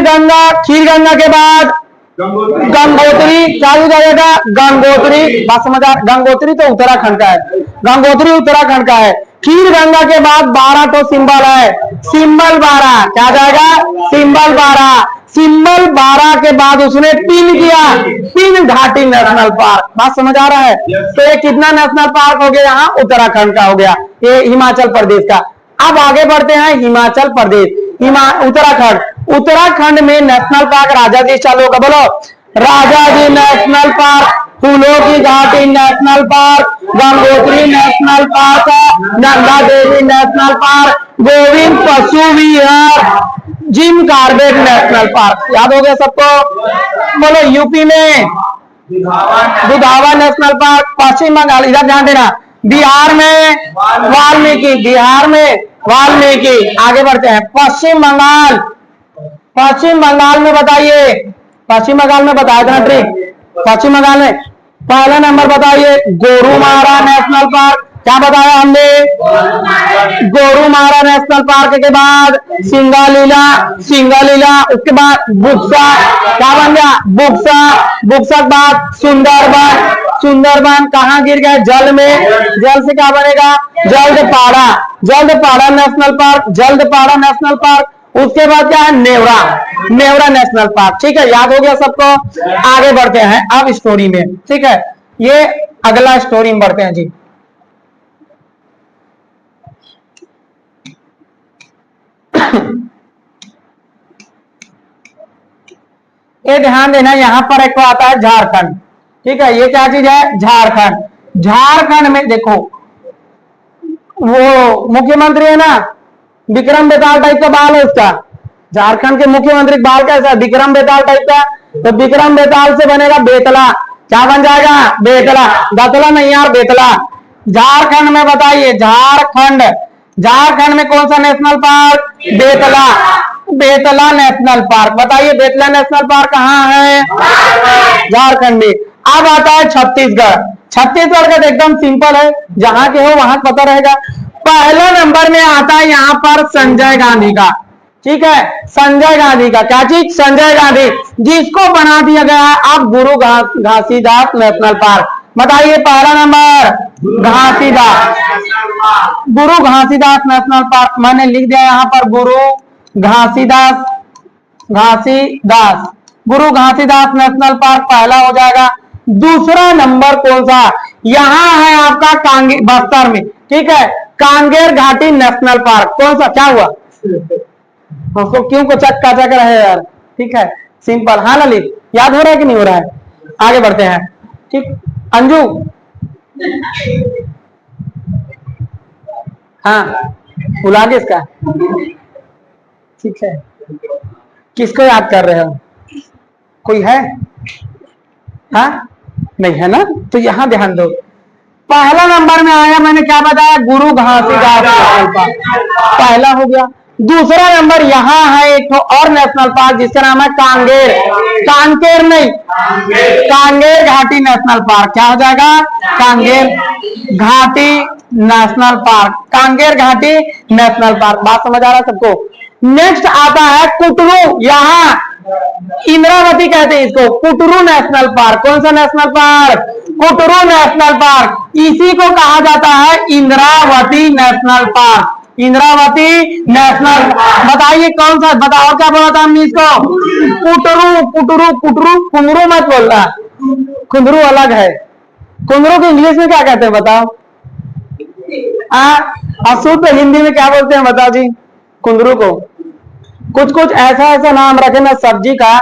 गंगा, खीर गंगा के बाद गंगोत्री। क्या हो जाएगा? गंगोत्री। बात समझ आ? गंगोत्री तो उत्तराखंड का है, गंगोत्री उत्तराखंड का है। खीर गंगा के बाद 12 तो सिंबल है, सिंबल 12। क्या जाएगा? सिंबल 12। सिंबल 12 के बाद उसने पिन किया, पिन घाटी नेशनल पार्क। बात समझ आ रहा है? तो ये कितना नेशनल पार्क हो गया? यहाँ उत्तराखंड का हो गया, ये हिमाचल प्रदेश का। अब आगे बढ़ते हैं, हिमाचल प्रदेश, उत्तराखंड। उत्तराखंड में नेशनल पार्क राजा जी चालू होगा, बोलो राजा जी नेशनल पार्क, फूलों की घाटी national park, Gangotri national park, Nanda Devi national park, Govind Pashu Vihar, Jim Corbett national park. याद हो गया सबको? बोलो यूपी में दुधावा नेशनल पार्क। पश्चिम बंगाल, इधर ध्यान देना, बिहार में वाल्मीकि, बिहार में वाल्मीकि। आगे बढ़ते हैं, पश्चिम बंगाल। पश्चिम बंगाल में बताइए, पश्चिम बंगाल में बताया था ना ट्रिक। पश्चिम बंगाल में पहला नंबर बताइए, गोरुमारा नेशनल पार्क। क्या बताया हमने? गोरुमारा नेशनल पार्क के बाद सिंगालीला, सिंगालीला। उसके बाद बुक्सा। क्या बन गया? बुक्सा। बुक्सा के बाद सुंदरबन, सुंदरबन कहां गिर गए? जल में। जल से क्या बनेगा? Jaldapara, Jaldapara national park, Jaldapara national park. उसके बाद क्या है? Neora, Neora national park. ठीक है, याद हो गया सबको? आगे बढ़ते हैं अब स्टोरी में, ठीक है। ये अगला स्टोरी में बढ़ते हैं जी। ये ध्यान देना, यहां पर एक आता है झारखंड, ठीक है, ये क्या चीज है? झारखंड। झारखंड में देखो वो मुख्यमंत्री है ना, विक्रम बेताल टाइप का बाल है उसका। झारखंड के मुख्यमंत्री बाल कैसा है? विक्रम बेताल टाइप का। तो विक्रम बेताल से बनेगा बेतला। क्या बन जाएगा? बेतला। दतला नहीं यार, बेतला। झारखंड में बताइए, झारखंड, झारखंड में कौन सा national park? Betla. Betla national park. बताइए बेतला नेशनल पार्क कहाँ है? झारखंड में। अब आता है छत्तीसगढ़। छत्तीसगढ़ का तो एकदम सिंपल है, जहां के हो वहां पता रहेगा। पहला नंबर में आता है यहाँ पर संजय गांधी का। ठीक है, संजय गांधी का। क्या चीज? संजय गांधी, जिसको बना दिया गया है अब गुरु घासीदास नेशनल पार्क। बताइए पहला नंबर घासीदास, गुरु घासीदास नेशनल पार्क। मैंने लिख दिया यहाँ पर गुरु घासीदास, घासीदास, गुरु घासीदास नेशनल पार्क पहला हो जाएगा। दूसरा नंबर कौन सा? यहाँ है आपका कांगेर, बस्तर में। ठीक है, कांगेर घाटी नेशनल पार्क। कौन सा? क्या हुआ? उसको क्यों को चक्का चक रहे हैं यार? ठीक है, सिंपल। हाँ ललित, याद हो रहा है कि नहीं हो रहा है? आगे बढ़ते हैं। ठीक, अंजू, हाँ बुला के इसका। ठीक है, किसको याद कर रहे हो? कोई है? हाँ नहीं है ना, तो यहां ध्यान दो। पहला नंबर में आया, मैंने क्या बताया? गुरु घासीदास नेशनल पार्क, पहला हो गया। दूसरा नंबर यहाँ है एक और नेशनल पार्क जिसका नाम है कांगेर, कांकेर नहीं, कांगेर घाटी नेशनल पार्क। क्या हो जाएगा? Kanger Ghati national park, Kanger Ghati national park. बात समझ आ रहा है सबको? नेक्स्ट आता है कुटरू। यहाँ इंद्रावती कहते हैं इसको, कुटरू नेशनल पार्क। कौन सा national park? Kutru national park. इसी को कहा जाता है Indravati national park, Indravati national. बताइए कौन सा? बताओ क्या बोला था हमने इसको? कुटरू, कुटरू, कुटरू, कुंगरू मत बोलना, कुंगरू अलग है। कुंगरू को इंग्लिश में क्या कहते हैं बताओ? शुद्ध हिंदी में क्या बोलते हैं बताओ जी कुंगरू को? कुछ कुछ ऐसा ऐसा नाम रखे ना सब्जी का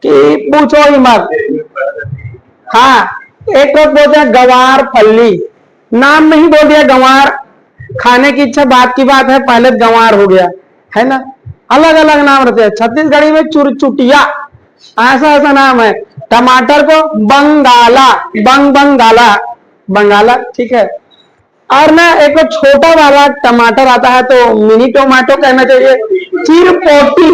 कि पूछो ही मत। हाँ, एक वक्त बोलते हैं गवार फल्ली, नाम नहीं बोल दिया गंवार, खाने की इच्छा बात की बात है, पहले गंवार हो गया है ना। अलग अलग नाम रहते हैं। छत्तीसगढ़ी में चुरचुटिया, ऐसा ऐसा नाम है। टमाटर को बंगाला, बंगाला, बंगाला। ठीक है, और ना एक छोटा वाला टमाटर आता है तो मिनी टोमेटो कहना चाहिए, चिरपोटी।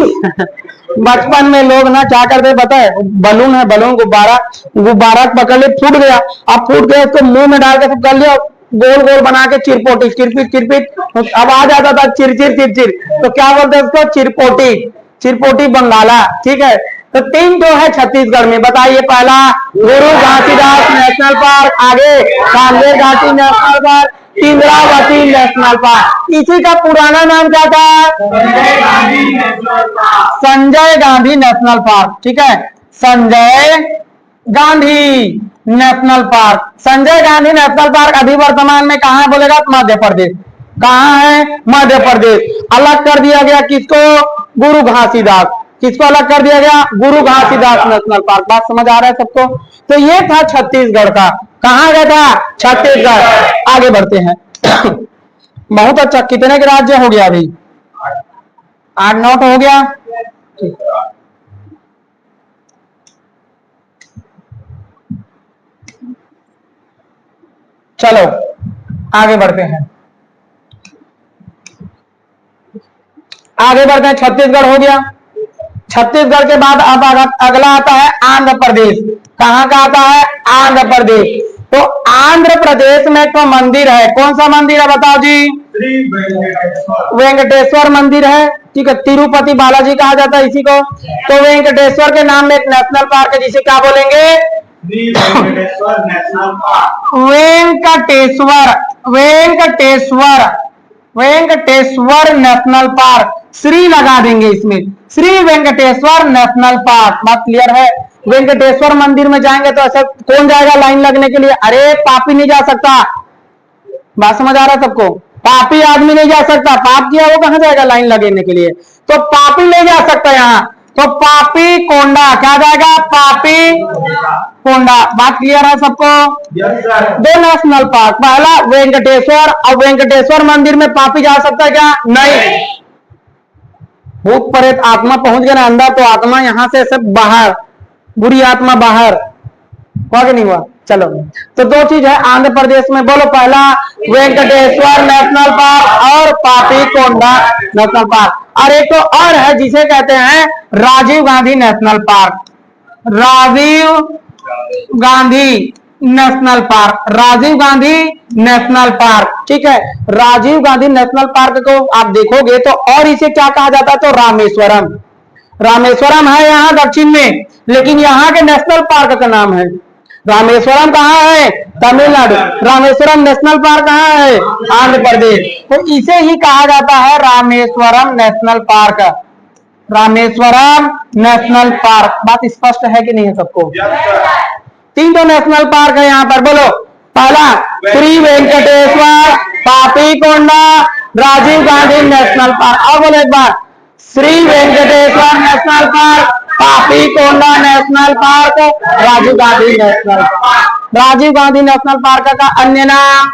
बचपन में लोग ना क्या करते पता है? बलून है, बलून, गुब्बारा, गुब्बारा पकड़ ले, फूट गया। अब फूट गया इसको मुंह में डाल के सब कर लिया, गोल गोल बना के चिरपोटी, चिरपिट चिरपिट आवाज आता था, चिरचिर चिरचिर, तो क्या बोलते हैं उसको? चिरपोटी, चिरपोटी बंगाला। ठीक है, तो 3 जो है छत्तीसगढ़ में। बताइए पहला गुरु घासीदास नेशनल पार्क, आगे Kanger Ghati national park, Indravati national park. इसी का पुराना नाम क्या था? Sanjay Gandhi national park, Sanjay Gandhi national park. ठीक है, Sanjay Gandhi national park. Sanjay Gandhi national park अभी वर्तमान में कहाँ है बोलेगा? मध्य प्रदेश। कहाँ है? मध्य प्रदेश। अलग कर दिया गया किसको? गुरु घासीदास। किसको अलग कर दिया गया? गुरु घासीदास नेशनल पार्क। बात समझ आ रहा है सबको? तो ये था छत्तीसगढ़ का। कहाँ गया था? छत्तीसगढ़। आगे बढ़ते हैं। बहुत अच्छा। कितने के राज्य हो गया अभी? 8-9 हो गया। चलो आगे बढ़ते हैं, आगे बढ़ते हैं। छत्तीसगढ़ हो गया। छत्तीसगढ़ के बाद अब अगला आता है आंध्र प्रदेश। कहाँ का आता है? आंध्र प्रदेश। तो आंध्र प्रदेश में तो मंदिर है। कौन सा मंदिर है बताओ जी? वेंकटेश्वर मंदिर है। ठीक है, तिरुपति बालाजी कहा जाता है इसी को। तो वेंकटेश्वर के नाम में एक नेशनल पार्क है जिसे क्या बोलेंगे? Venkateswara national park. Venkateswara, Venkateswara, Venkateswara national park. Shri लगा देंगे इसमें, श्री वेंकटेश्वर नेशनल पार्क। बात क्लियर है? वेंकटेश्वर मंदिर में जाएंगे तो ऐसा कौन जाएगा लाइन लगने के लिए? अरे पापी नहीं जा सकता। बात समझ आ रहा है सबको? पापी आदमी नहीं जा सकता, पाप किया वो कहां जाएगा लाइन लगने के लिए? तो पापी नहीं जा सकता यहाँ। तो पापी कोंडा क्या जाएगा? पापी कोंडा। बात क्लियर है सबको? दो नेशनल पार्क, पहला वेंकटेश्वर, और वेंकटेश्वर मंदिर में पापी जा सकता है क्या? नहीं। भूत प्रेत आत्मा पहुंच गया ना अंदर, तो आत्मा यहां से सब बाहर, बुरी आत्मा बाहर। हुआ कि नहीं हुआ? चलो, तो दो चीज है आंध्र प्रदेश में, बोलो। पहला वेंकटेश्वर नेशनल पार्क और पापी कोंडा नेशनल पार्क, और एक तो और है जिसे कहते हैं Rajiv Gandhi national park. Rajiv Gandhi national park, Rajiv Gandhi national park, ठीक है। राजीव गांधी नेशनल पार्क को आप देखोगे तो और इसे क्या कहा जाता है? तो रामेश्वरम। रामेश्वरम है यहाँ दक्षिण में, लेकिन यहाँ के नेशनल पार्क का नाम है रामेश्वरम। कहाँ है? तमिलनाडु। रामेश्वरम नेशनल पार्क कहाँ है? आंध्र प्रदेश। तो इसे ही कहा जाता है Rameswaram national park. Rameswaram national park. बात स्पष्ट है कि नहीं है सबको? तीन तो नेशनल पार्क है यहाँ पर, बोलो। पहला श्री वेंकटेश्वर, पापी कोंडा, राजीव गांधी नेशनल पार्क। और बोलो एक बार, Shri Venkateswara national park, Papi Konda national park, Rajiv Gandhi national park. Rajiv Gandhi national park का अन्य नाम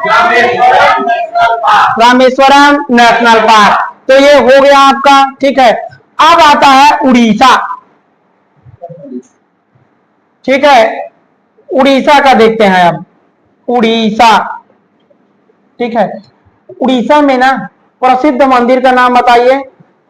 रामेश्वरम नेशनल पार्क। तो ये हो गया आपका, ठीक है। अब आता है उड़ीसा, ठीक है। उड़ीसा का देखते हैं अब, उड़ीसा, ठीक है। उड़ीसा में ना प्रसिद्ध मंदिर का नाम बताइए?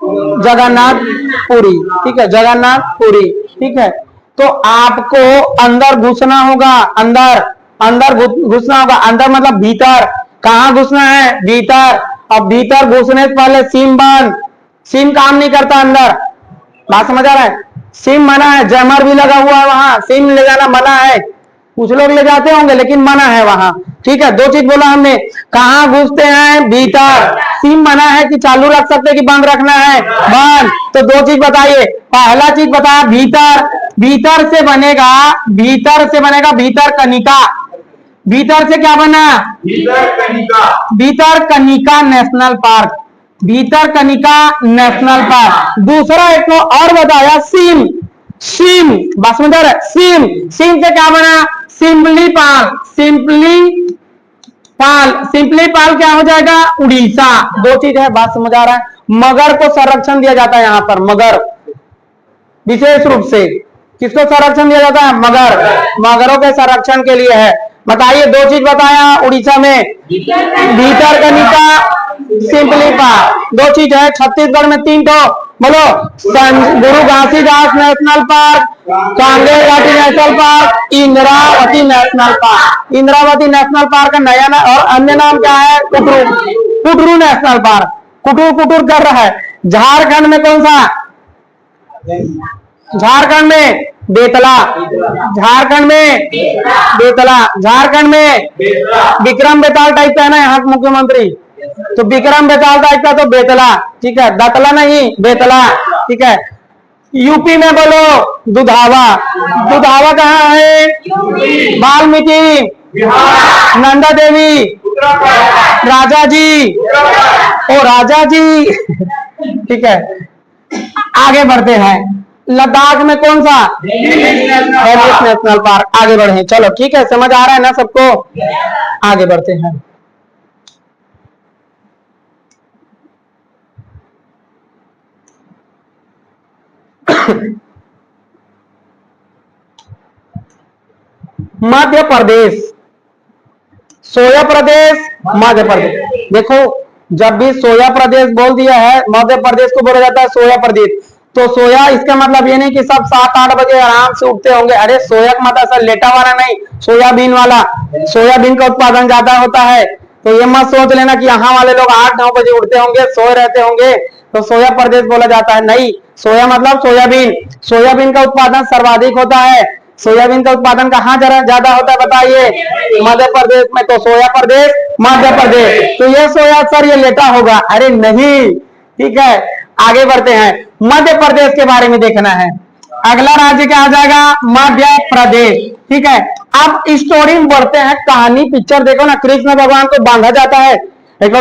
जगन्नाथ पुरी, ठीक है, जगन्नाथ पुरी, ठीक है। तो आपको अंदर घुसना होगा, अंदर घुसना होगा। अंदर मतलब भीतर। कहाँ घुसना है? भीतर। अब भीतर घुसने से पहले सिम बंद, सिम काम नहीं करता अंदर। बात समझ आ रहा है? सिम मना है, जैमर भी लगा हुआ है वहां, सिम ले जाना मना है। कुछ लोग ले जाते होंगे लेकिन मना है वहां, ठीक है। दो चीज बोला हमने, कहाँ घुसते हैं? भीतर। सिम मना है कि चालू रख सकते कि बंद रखना है? बंद। तो दो चीज बताइए। पहला चीज बताया भीतर, भीतर से बनेगा भीतर कनिका। भीतर से क्या बना? भीतर कनिका नेशनल पार्क, भीतर कनिका नेशनल पार्क। दूसरा एक को और बताया सिम, सिम बस में सिम, सिम से क्या बना? सिंपली पाल, सिंपली पाल, सिंपली पाल क्या हो जाएगा? उड़ीसा। दो चीज है, बात समझ आ रहा है? मगर को संरक्षण दिया जाता है यहाँ पर, मगर विशेष रूप से किसको संरक्षण दिया जाता है? मगर, मगरों के संरक्षण के लिए है। बताइए, दो चीज बताया उड़ीसा में, भीतर कनिका, सिंपली पाल। दो चीज है। छत्तीसगढ़ में तीन तो बोलो, गुरु Ghasidas national park, Kanger Ghati national park, Indravati national park. Indravati national park का नया नाम और अन्य नाम क्या है? Kutru, Kutru national park. कुटूर कुटूर कर रहा है। झारखंड में कौन सा? झारखंड में बेतला, झारखंड में बेतला, झारखंड में विक्रम बेताल टाइप का है ना यहाँ का मुख्यमंत्री, तो विक्रम बेताल टाइप का तो बेतला, ठीक है। दतला नहीं, बेतला, ठीक है। यूपी में बोलो दुधावा, दुधावा कहाँ है? वाल्मीकि, नंदा देवी, राजा जी, ओ राजा जी, ठीक है। आगे बढ़ते हैं। लद्दाख में कौन सा? Everest national park. आगे बढ़े, चलो ठीक है, समझ आ रहा है ना सबको? आगे बढ़ते हैं। मध्य प्रदेश, सोया प्रदेश, मध्य प्रदेश। देखो, जब भी सोया प्रदेश बोल दिया है, मध्य प्रदेश को बोला जाता है सोया प्रदेश। तो सोया इसका मतलब ये नहीं कि सब 7-8 बजे आराम से उठते होंगे। अरे सोया का मतलब ऐसा लेटा वाला नहीं, सोयाबीन वाला। सोयाबीन का उत्पादन ज्यादा होता है, तो ये मत सोच लेना कि यहाँ वाले लोग 8-9 बजे उठते होंगे, सोए रहते होंगे तो सोया प्रदेश बोला जाता है। नहीं, सोया मतलब सोयाबीन। सोयाबीन का उत्पादन सर्वाधिक होता है। सोयाबीन का उत्पादन कहाँ ज्यादा होता है बताइए? मध्य प्रदेश में। तो सोया प्रदेश, मध्य प्रदेश। तो ये सोया सर ये लेटा होगा? अरे नहीं, ठीक है। आगे बढ़ते हैं। मध्य प्रदेश के बारे में देखना है। अगला राज्य क्या आ जाएगा? मध्य प्रदेश, ठीक है। अब स्टोरी में बढ़ते हैं। कहानी पिक्चर देखो ना, कृष्ण भगवान को बांधा जाता है, एक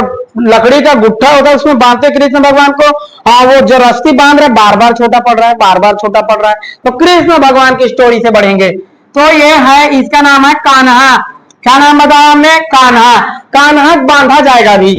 लकड़ी का गुट्ठा होता है, उसमें बांधते कृष्ण भगवान को। वो जो रस्सी बांध रहे बार बार छोटा पड़ रहा है, बार बार छोटा पड़ रहा है। तो कृष्ण भगवान की स्टोरी से बढ़ेंगे। तो ये है, इसका नाम है कान्हा। क्या नाम बताया हमने? कान्हा। कान्हा बांधा जाएगा भी।